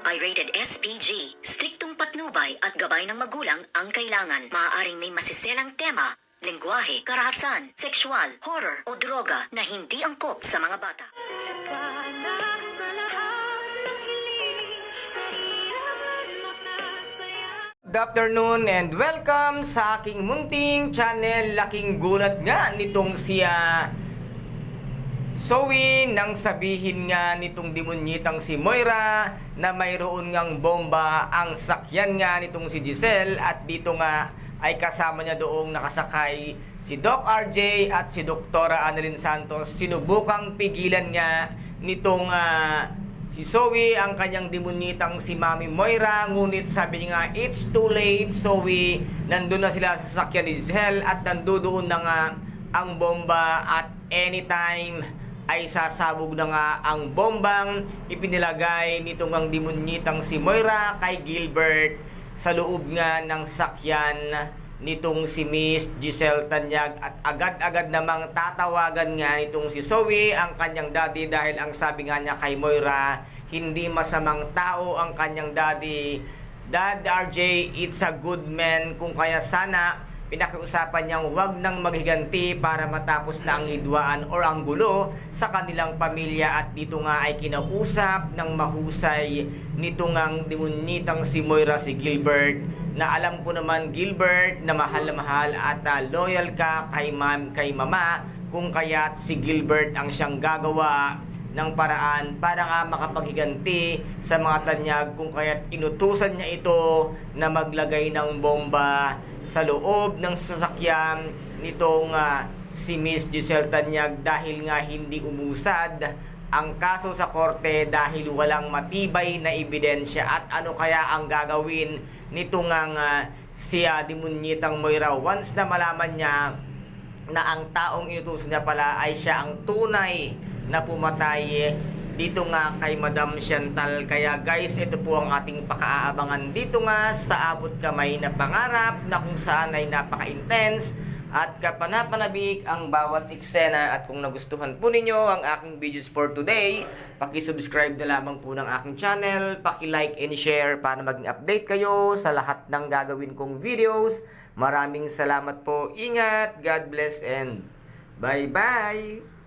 Pirated SPG. Striktong patnubay at gabay ng magulang ang kailangan. Maaaring may masiselang tema, lengguwahe, karahasan, sexual, horror o droga na hindi angkop sa mga bata. Good afternoon and welcome sa aking munting channel. Laking gulat nga nitong siya Zoe nang sabihin nga nitong demonyitang si Moira na mayroon ngang bomba ang sakyan nga nitong si Giselle, at dito nga ay kasama niya doong nakasakay si Doc RJ at si Doktora Annalyn Santos. Sinubukang pigilan nga nitong si Zoe ang kanyang demonyitang si Mami Moira, ngunit sabi niya nga it's too late Zoe. Nandun na sila sa sasakyan ni Giselle at nandoon na nga ang bomba, at anytime ay sasabog na nga ang bombang ipinilagay nitong ang demonyitang si Moira kay Gilbert sa loob nga ng sasakyan nitong si Miss Giselle Tanyag. At agad-agad namang tatawagan nga nitong si Zoe ang kanyang daddy, dahil ang sabi nga niya kay Moira, hindi masamang tao ang kanyang daddy. Dad RJ, it's a good man, kung kaya sana pinakiusapan niyang wag nang maghiganti para matapos na ang hidwaan or ang gulo sa kanilang pamilya. At dito nga ay kinausap ng mahusay nitong ang demonyitang si Moira si Gilbert, na alam ko naman Gilbert na mahal at loyal ka kay mama, kung kaya't si Gilbert ang siyang gagawa ng paraan para nga makapaghiganti sa mga Tanyag, kung kaya't inutusan niya ito na maglagay ng bomba sa loob ng sasakyan nitong si Miss Giselle Tanyag, dahil nga hindi umusad ang kaso sa korte dahil walang matibay na ebidensya. At ano kaya ang gagawin nitong si demonyitang Moira once na malaman niya na ang taong inutusan niya pala ay siya ang tunay na pumatay dito nga kay Madam Chantal. Kaya guys, ito po ang ating pakaabangan dito nga sa Abot Kamay na Pangarap, na kung saan ay napaka-intense at kapanapanabik ang bawat eksena. At kung nagustuhan po ninyo ang aking videos for today, paki-subscribe na lamang po ng aking channel, paki-like and share para maging update kayo sa lahat ng gagawin kong videos. Maraming salamat po, ingat, God bless and bye-bye!